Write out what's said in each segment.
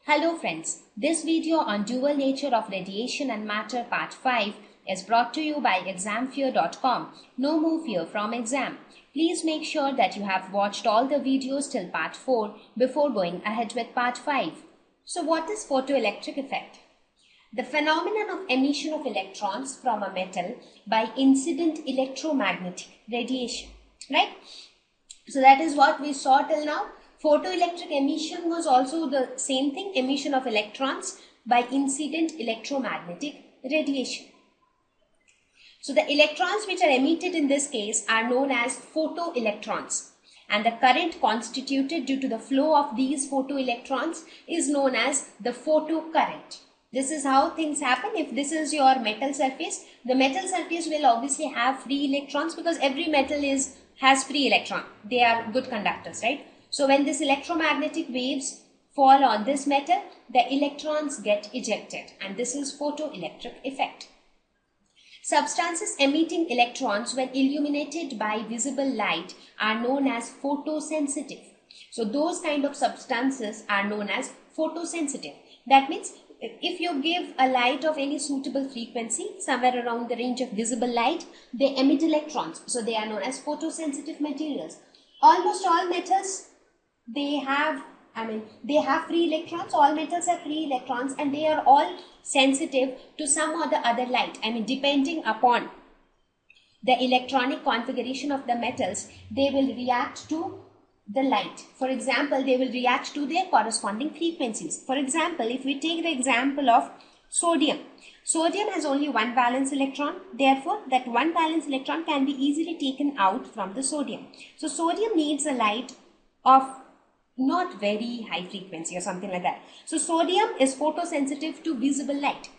Hello friends, this video on dual nature of radiation and matter part 5 is brought to you by examfear.com. No more fear from exam. Please make sure that you have watched all the videos till part 4 before going ahead with part 5. So what is photoelectric effect? The phenomenon of emission of electrons from a metal by incident electromagnetic radiation, right? So that is what we saw till now. Photoelectric emission was also the same thing, emission of electrons by incident electromagnetic radiation. So the electrons which are emitted in this case are known as photoelectrons, and the current constituted due to the flow of these photoelectrons is known as the photocurrent. This is how things happen. If this is your metal surface, the metal surface will obviously have free electrons because every metal has free electron. They are good conductors, right? So when this electromagnetic waves fall on this metal, the electrons get ejected, and this is photoelectric effect. Substances emitting electrons when illuminated by visible light are known as photosensitive. So those kind of substances are known as photosensitive. That means if you give a light of any suitable frequency, somewhere around the range of visible light, they emit electrons. So they are known as photosensitive materials. Almost all metals, they have free electrons. All metals have free electrons, and they are all sensitive to some or the other light. Depending upon the electronic configuration of the metals, they will react to the light. For example, they will react to their corresponding frequencies. For example, if we take the example of sodium. Sodium has only one valence electron. Therefore, that one valence electron can be easily taken out from the sodium. So sodium needs a light of not very high frequency or something like that. So sodium is photosensitive to visible light.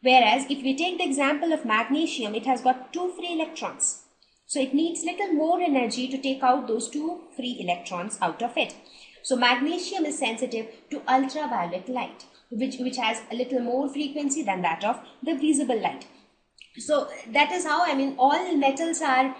Whereas if we take the example of magnesium, it has got two free electrons. So it needs little more energy to take out those two free electrons out of it. So magnesium is sensitive to ultraviolet light, which has a little more frequency than that of the visible light. So that is how, all metals are,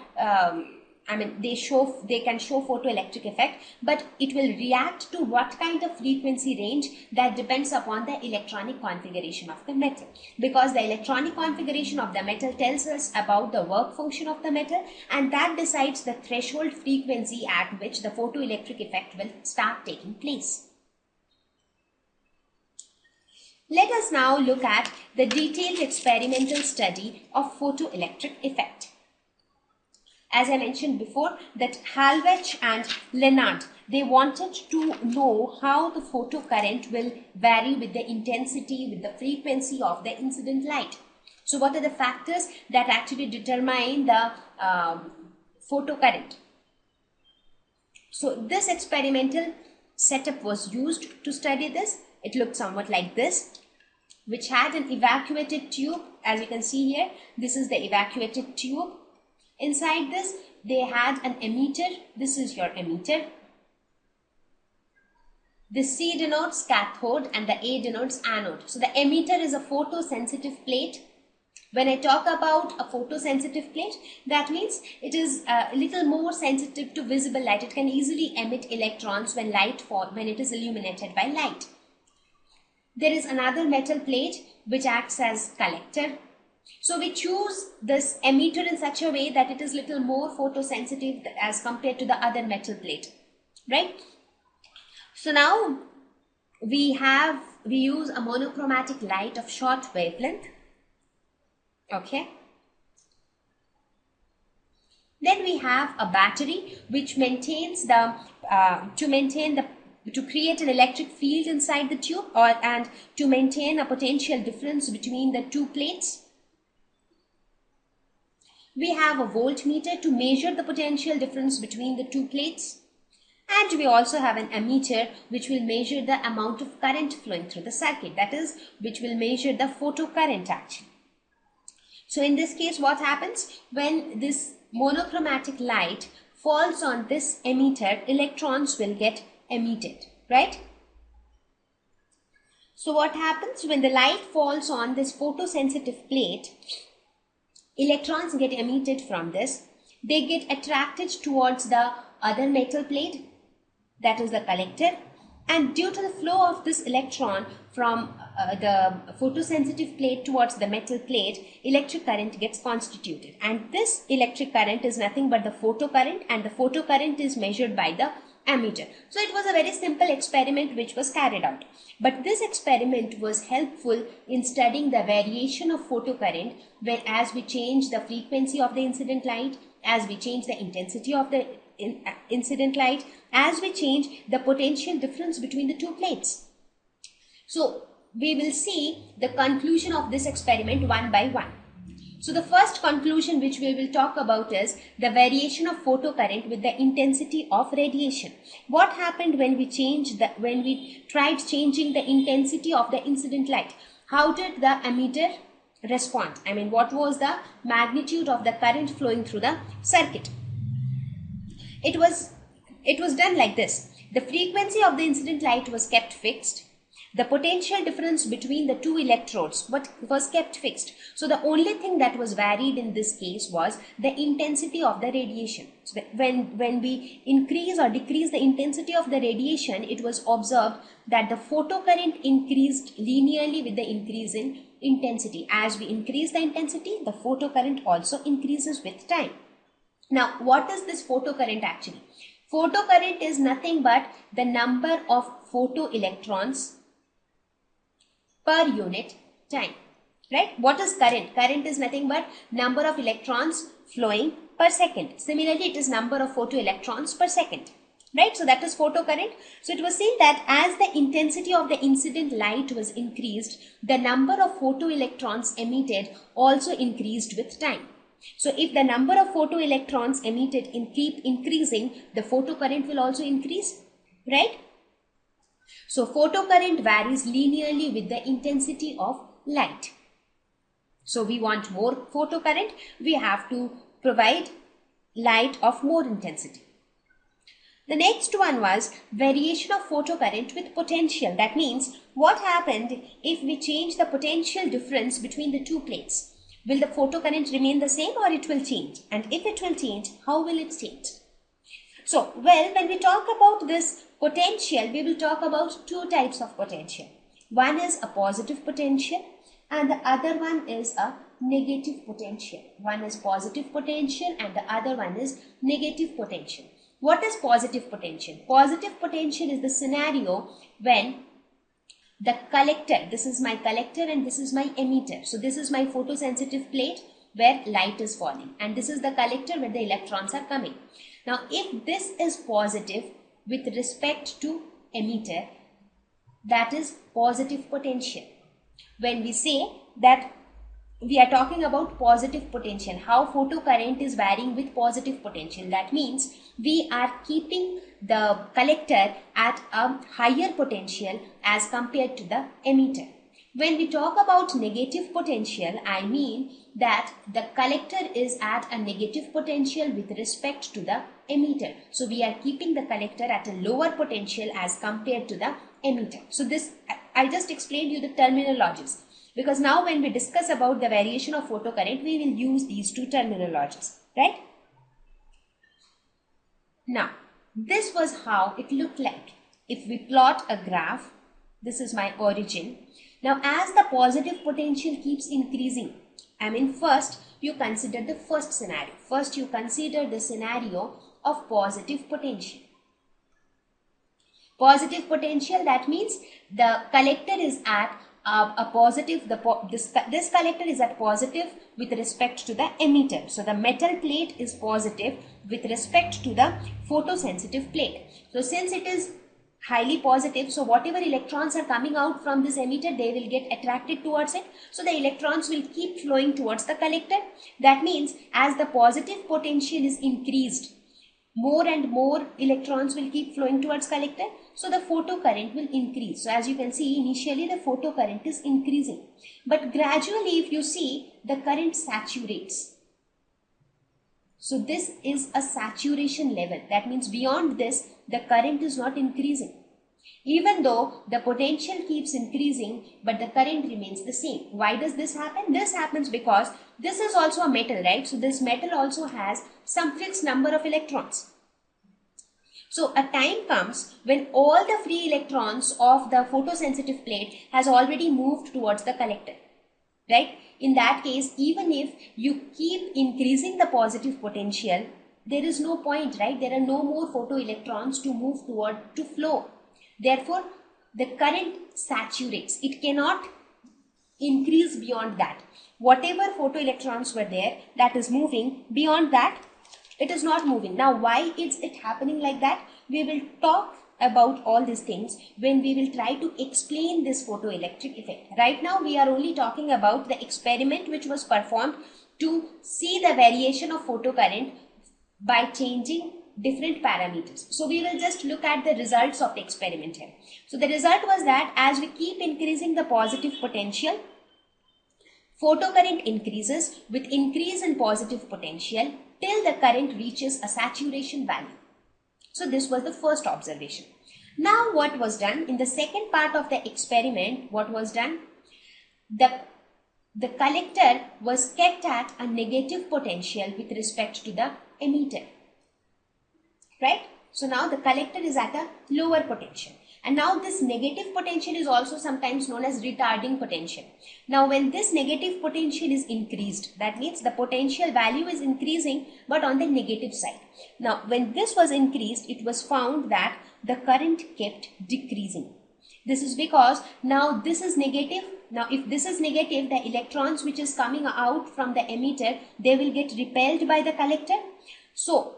they can show photoelectric effect, but it will react to what kind of frequency range, that depends upon the electronic configuration of the metal, because the electronic configuration of the metal tells us about the work function of the metal, and that decides the threshold frequency at which the photoelectric effect will start taking place. Let us now look at the detailed experimental study of photoelectric effect. As I mentioned before, that Halbach and Lenard, they wanted to know how the photocurrent will vary with the intensity, with the frequency of the incident light. So what are the factors that actually determine the photocurrent? So this experimental setup was used to study this. It looked somewhat like this, which had an evacuated tube. As you can see here, this is the evacuated tube. Inside this, they had an emitter. This is your emitter. The C denotes cathode and the A denotes anode. So the emitter is a photosensitive plate. When I talk about a photosensitive plate, that means it is a little more sensitive to visible light. It can easily emit electrons when it is illuminated by light. There is another metal plate which acts as collector. So we choose this emitter in such a way that it is little more photosensitive as compared to the other metal plate, right? So now we use a monochromatic light of short wavelength. Okay. Then we have a battery which maintains the to create an electric field inside the tube, and to maintain a potential difference between the two plates. We have a voltmeter to measure the potential difference between the two plates, and we also have an ammeter which will measure the amount of current flowing through the circuit, that is, which will measure the photocurrent actually. So in this case, what happens when this monochromatic light falls on this emitter, electrons will get emitted, right? So what happens when the light falls on this photosensitive plate? Electrons get emitted from this. They get attracted towards the other metal plate, that is the collector, And due to the flow of this electron from the photosensitive plate towards the metal plate, electric current gets constituted. And this electric current is nothing but the photocurrent, and the photocurrent is measured by the ammeter. So it was a very simple experiment which was carried out. But this experiment was helpful in studying the variation of photocurrent, where as we change the frequency of the incident light, as we change the intensity of the incident light, as we change the potential difference between the two plates. So we will see the conclusion of this experiment one by one. So the first conclusion which we will talk about is the variation of photocurrent with the intensity of radiation. What happened when we tried changing the intensity of the incident light? How did the ammeter respond? I mean, what was the magnitude of the current flowing through the circuit? It was done like this. The frequency of the incident light was kept fixed. The potential difference between the two electrodes was kept fixed. So the only thing that was varied in this case was the intensity of the radiation. So when we increase or decrease the intensity of the radiation, it was observed that the photocurrent increased linearly with the increase in intensity. As we increase the intensity, the photocurrent also increases with time. Now, what is this photocurrent actually? Photocurrent is nothing but the number of photoelectrons per unit time, right? What is current? Current is nothing but number of electrons flowing per second. Similarly, it is number of photoelectrons per second, right? So that is photocurrent. So it was seen that as the intensity of the incident light was increased, the number of photoelectrons emitted also increased with time. So if the number of photoelectrons emitted keep increasing, the photocurrent will also increase, right? So photocurrent varies linearly with the intensity of light. So we want more photocurrent, we have to provide light of more intensity. The next one was variation of photocurrent with potential. That means what happened if we change the potential difference between the two plates? Will the photocurrent remain the same or it will change? And if it will change, how will it change? So, well, when we talk about this potential, we will talk about two types of potential. One is a positive potential and the other one is a negative potential. One is positive potential and the other one is negative potential. What is positive potential? Positive potential is the scenario when the collector, this is my collector and this is my emitter. So this is my photosensitive plate where light is falling, and this is the collector where the electrons are coming. Now if this is positive with respect to emitter, that is positive potential. When we say that we are talking about positive potential, how photocurrent is varying with positive potential, that means we are keeping the collector at a higher potential as compared to the emitter. When we talk about negative potential, I mean that the collector is at a negative potential with respect to the emitter. So we are keeping the collector at a lower potential as compared to the emitter. So this, I just explained you the terminologies, because now when we discuss about the variation of photocurrent, we will use these two terminologies, right? Now, this was how it looked like. If we plot a graph, this is my origin. Now, as the positive potential keeps increasing, I mean, first you consider the first scenario. First you consider the scenario of positive potential. Positive potential, that means the collector is at a positive, this collector is at positive with respect to the emitter. So the metal plate is positive with respect to the photosensitive plate. So since it is highly positive, so whatever electrons are coming out from this emitter, they will get attracted towards it. So the electrons will keep flowing towards the collector. That means as the positive potential is increased, more and more electrons will keep flowing towards collector. So the photocurrent will increase. So as you can see, initially the photocurrent is increasing. But gradually, if you see, the current saturates. So this is a saturation level. That means beyond this, the current is not increasing. Even though the potential keeps increasing, but the current remains the same. Why does this happen? This happens because this is also a metal, right? So this metal also has some fixed number of electrons. So a time comes when all the free electrons of the photosensitive plate has already moved towards the collector, right? In that case, even if you keep increasing the positive potential, there is no point, right? There are no more photoelectrons to move to flow. Therefore, the current saturates. It cannot increase beyond that. Whatever photoelectrons were there, that is moving. Beyond that, it is not moving. Now, why is it happening like that? We will talk about all these things when we will try to explain this photoelectric effect. Right now, we are only talking about the experiment which was performed to see the variation of photocurrent by changing different parameters. So we will just look at the results of the experiment here. So the result was that as we keep increasing the positive potential, photocurrent increases with increase in positive potential till the current reaches a saturation value. So this was the first observation. Now what was done in the second part of the experiment? What was done? The collector was kept at a negative potential with respect to the emitter, right? So now the collector is at a lower potential, and now this negative potential is also sometimes known as retarding potential. Now when this negative potential is increased, that means the potential value is increasing but on the negative side. Now when this was increased, it was found that the current kept decreasing. This is because now this is negative. Now if this is negative, the electrons which is coming out from the emitter, they will get repelled by the collector. So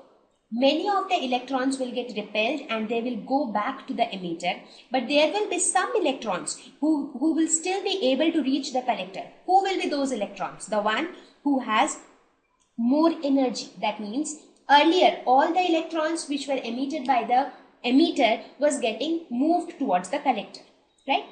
many of the electrons will get repelled and they will go back to the emitter, but there will be some electrons who will still be able to reach the collector. Who will be those electrons? The one who has more energy. That means earlier all the electrons which were emitted by the emitter was getting moved towards the collector, right?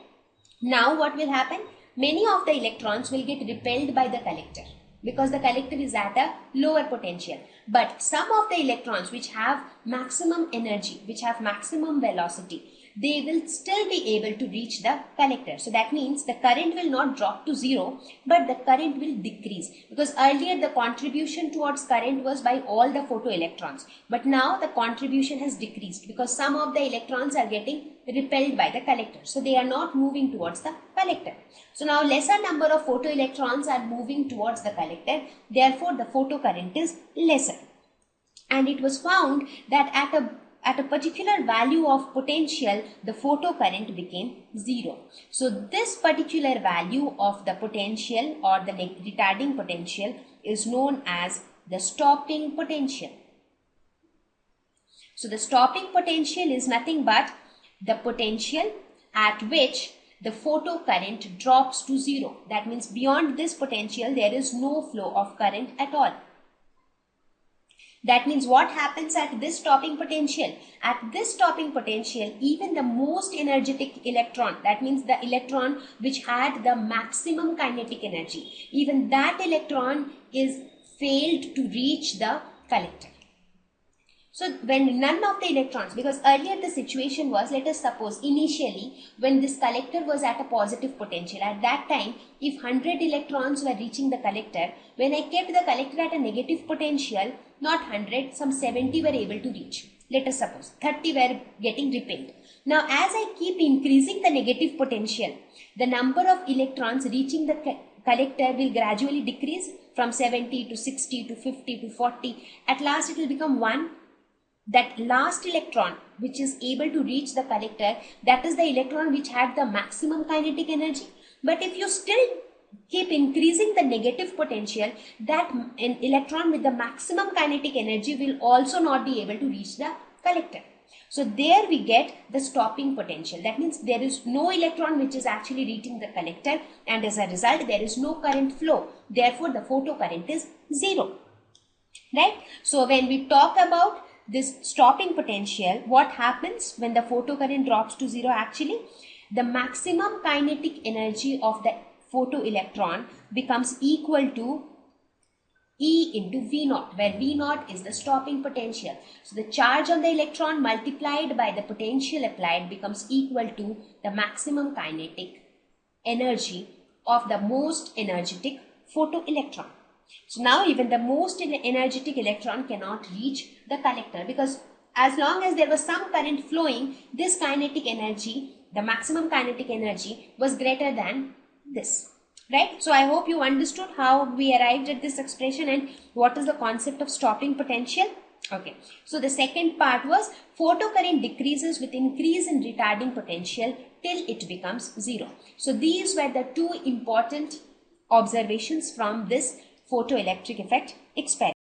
Now what will happen? Many of the electrons will get repelled by the collector because the collector is at a lower potential. But some of the electrons which have maximum energy, which have maximum velocity, they will still be able to reach the collector. So that means the current will not drop to zero, but the current will decrease, because earlier the contribution towards current was by all the photoelectrons, but now the contribution has decreased because some of the electrons are getting repelled by the collector. So they are not moving towards the collector. So now lesser number of photoelectrons are moving towards the collector. Therefore, the photocurrent is lesser. And it was found that at a particular value of potential, the photocurrent became zero. So this particular value of the potential or the retarding potential is known as the stopping potential. So the stopping potential is nothing but the potential at which the photocurrent drops to zero. That means beyond this potential, there is no flow of current at all. That means what happens at this stopping potential? At this stopping potential, even the most energetic electron, that means the electron which had the maximum kinetic energy, even that electron is failed to reach the collector. So when none of the electrons, because earlier the situation was, let us suppose initially when this collector was at a positive potential, at that time if 100 electrons were reaching the collector, when I kept the collector at a negative potential, not 100, some 70 were able to reach. Let us suppose 30 were getting repelled. Now as I keep increasing the negative potential, the number of electrons reaching the collector will gradually decrease from 70 to 60 to 50 to 40. At last it will become 1. That last electron which is able to reach the collector, that is the electron which had the maximum kinetic energy. But if you still keep increasing the negative potential, that an electron with the maximum kinetic energy will also not be able to reach the collector. So there we get the stopping potential. That means there is no electron which is actually reaching the collector, and as a result there is no current flow. Therefore the photocurrent is zero. Right? So when we talk about this stopping potential, what happens when the photocurrent drops to zero? Actually, the maximum kinetic energy of the photoelectron becomes equal to E into V naught, where V naught is the stopping potential. So the charge on the electron multiplied by the potential applied becomes equal to the maximum kinetic energy of the most energetic photoelectron. So now even the most energetic electron cannot reach the collector, because as long as there was some current flowing, this kinetic energy, the maximum kinetic energy, was greater than this. Right? So I hope you understood how we arrived at this expression and what is the concept of stopping potential. Okay. So the second part was photocurrent decreases with increase in retarding potential till it becomes zero. So these were the two important observations from this photoelectric effect experiment.